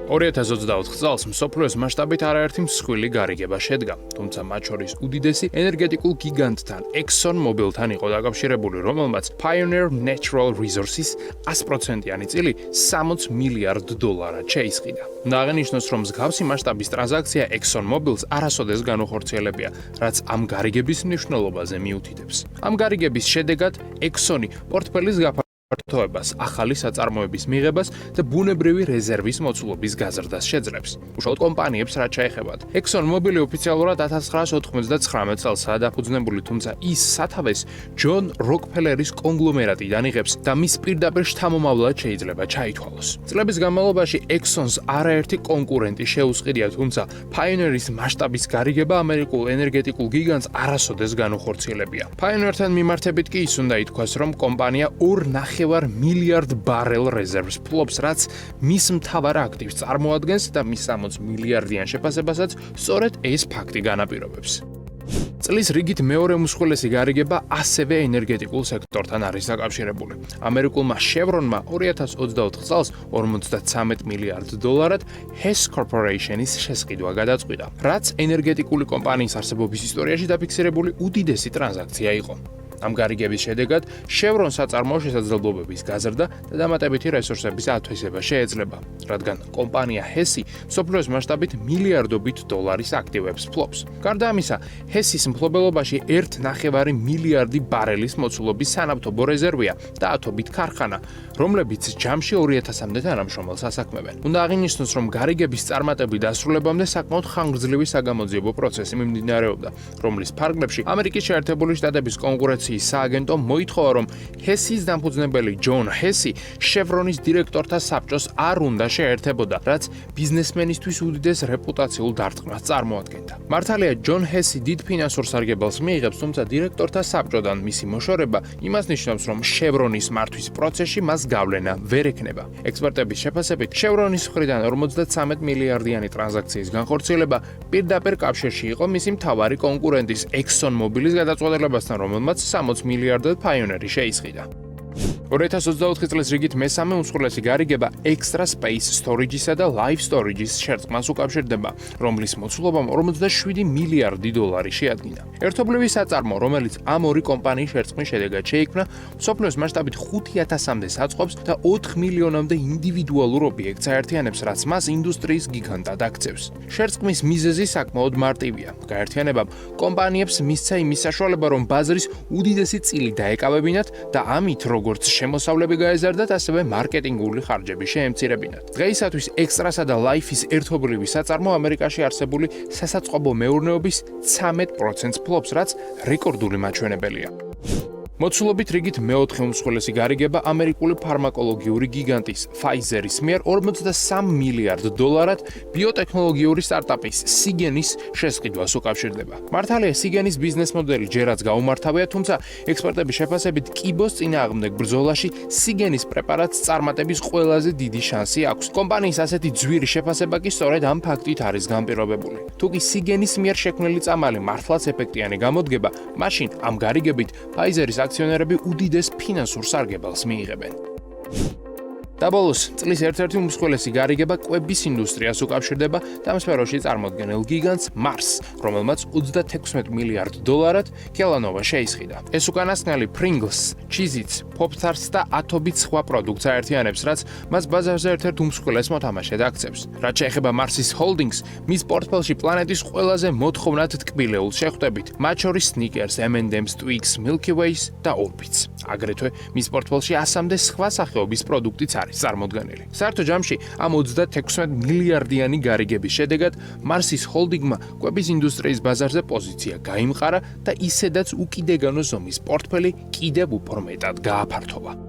2024 წელს მსოფლიოს მასშტაბით არაერთი მსხვილი გარიგება შედგა, თუმცა მათ შორის უდიდესი ენერგეტიკულ გიგანტთან ExxonMobil-თან იყო დაკავშირებული, რომელმაც Pioneer Natural Resources 100%-იანი წილი $60 მილიარდ შეისყიდა. აღინიშნოს, რომ მსგავსი მასშტაბის ტრანზაქცია ExxonMobil-ს არასოდეს განუხორციელებია, რაც ამ გარიგების მნიშვნელობაზე მიუთითებს. ამ გარიგების შედეგად Exxon-ი პორტფელის გაფართოებას, ახალი საწარმოების მიღებას და ბუნებრივი რეზერვის მოცულობის გაზრდას შეძლებს. უშუალოდ კომპანიებს რაც შეეხებათ. ExxonMobil ოფიციალურად 1999 წელსაა დაფუძნებული, თუმცა ის სათავეს ჯონ როკფელერის კონგლომერატიდან იღებს და მის პირდაპირ შთამომავლად შეიძლება ჩაითვალოს. წლების განმავლობაში Exxon-ს არაერთი კონკურენტი შეუსყიდია, თუმცა Pioneer-ის მასშტაბის გარიგება ამერიკულ ენერგეტიკულ გიგანტს არასოდეს განუხორციელებია. Pioneer-თან მიმართებით კი ის უნდა ითქვას, რომ კომპანია 2.5 მილიარდ ბარელ რეზერვს ფლობს, რაც მის მთავარ აქტივს წარმოადგენს და მის 60 მილიარდიან შეფასებასაც სწორედ ეს ფაქტი განაპირობებს. წლის რიგით მეორე უმსხვილესი გარიგება ასევე ენერგეტიკულ სექტორთან არის დაკავშირებული. ამერიკულმა Chevron-მა 2024 წელს $53 მილიარდ Hess Corporation-ის შესყიდვა გადაწყვიტა, რაც ენერგეტიკული კომპანიის არსებობის ისტორიაში დაფიქსირებული უდიდესი ტრანზაქცია იყო. ამ გარიგების შედეგად Chevron საწარმოო შესაძლებლობების გაზრდა და დამატებითი რესურსების ათვისება შეეძლება, რადგან კომპანია Hess-ი მსოფლიოს მასშტაბით მილიარდობით დოლარის აქტივებს ფლობს. გარდა ამისა, Hess-ის მფლობელობაში 1.5 მილიარდი ბარელის მოცულობის სანავთობო რეზერვია და ათობით ქარხანა, რომლებიც ჯამში 2000-მდე თანამშრომელს ასაქმებენ. უნდა აღინიშნოს, რომ გარიგების წარმატებით დასრულებამდე საკმაოდ ხანგრძლივი საგამოძიებო პროცესი მიმდინარეობდა, რომლის ფარგლებში ამერიკის შეერთებული შტატების კონკურენციის სააგენტო მოითხოვა, რომ Hess-ის დამფუძნებელი ჯონ Hess-ი Chevron-ის დირექტორთა საბჭოს არ უნდა შეერთებოდა, რაც ბიზნესმენისთვის უდიდეს რეპუტაციულ დარტყმას წარმოადგენდა. მართალია, ჯონ Hess-ი დიდ ფინანსურ სარგებელს მიიღებს, თუმცა დირექტორთა საბჭოდან მისი მოშორება იმას ნიშნავს, რომ Chevron-ის მართვის პროცესში მას გავლენა ვერ ექნება. ექსპერტების შეფასებით, Chevron-ის მხრიდან 53 მილიარდიანი ტრანზაქციის განხორციელება პირდაპირ კავშირში იყო მისი მთავარი კონკურენტის ExxonMobil-ის გადაწყვეტილებასთან, რომელმაც 60 მილიარდად Pioneer-ი შეისყიდა. 2024 წლის რიგით მესამე უმსხვილესი გარიგება Extra Space Storage-ისა და Live Storage-ის შერწყმას უკავშირდება, რომლის მოცულობამ $47 მილიარდი შეადგინა. ერთობლივი საწარმო, რომელიც ამ ორი კომპანიის შერწყმის შედეგად შეიქმნა, მსოფლიოს მასშტაბით 5000-მდე საწყობს და 4 მილიონამდე ინდივიდუალურ ობიექტს აერთიანებს, რაც მას ინდუსტრიის გიგანტად აქცევს. შერწყმის მიზეზი საკმაოდ მარტივია. გაერთიანებამ კომპანიებს მისცა იმის საშუალება, რომ ბაზრის უდიდესი წილი დაეკავებინათ და ამით როგორც შემოსავლები გაეზარდათ, ასევე მარკეტინგული ხარჯები შეემცირებინათ. დღეისათვის Extra-სა და Life-ის ერთობლივი საწარმო ამერიკაში არსებული სასაწყობო მეურნეობის 13%-ს ფლობს, რაც რეკორდული მაჩვენებელია. მოცულობით რიგით მეოთხე უმსხვილესი გარიგება ამერიკული ფარმაკოლოგიური გიგანტის Pfizer-ის მიერ $43 მილიარდ ბიოტექნოლოგიური სტარტაპის Seagen-ის შესყიდვას უკავშირდება. მართალია, Seagen-ის ბიზნეს მოდელი ჯერაც გაუმართავია, თუმცა ექსპერტების შეფასებით კიბოს წინააღმდეგ ბრძოლაში Seagen-ის პრეპარატს წარმატების ყველაზე დიდი შანსი აქვს. კომპანიის ასეთი ძვირი შეფასება კი სწორედ ამ ფაქტით არის განპირობებული. თუკი Seagen-ის მიერ შექმნილი წამალი მართლაც ეფექტიანი გამოდგება, მაშინ ამ გარიგებით Pfizer-ის აქციონერები უდიდეს ფინანსურ სარგებელს მიიღებენ. და ბოლოს, წლის ერთ-ერთი უმსხვილესი გარიგება კვების ინდუსტრიას უკავშირდება და ამ სფეროში წარმოდგენილ გიგანტს Mars, რომელმაც $36 მილიარდ Kellanova შეისყიდა. ეს უკანასკნელი Pringles, Cheez-Its, Pop-Tarts და ათობით სხვა პროდუქტს აერთიანებს, რაც მას ბაზარზე ერთ-ერთ უმსხვილეს მოთამაშედ აქცევს. რაც შეეხება Mars-ის Holdings, მის პორტფელში პლანეტის ყველაზე მოთხოვნად ტკბილეულს შეხვდებით, მათ შორის Snickers, M&M's, Twix, Milky Way-ს და Orbits. აგრეთვე მის პორტფელში 100-მდე სხვა სახეობის პროდუქტიც არის წარმოდგენილი. საერთო ჯამში ამ 36 მილიარდიანი გარიგების შედეგად Mars-ის Holding-მა კვების ინდუსტრიის ბაზარზე პოზიცია გაიმყარა და ისედაც უკიდეგანო ზომის პორტფელი კიდევ უფრო მეტად გააფართოვა.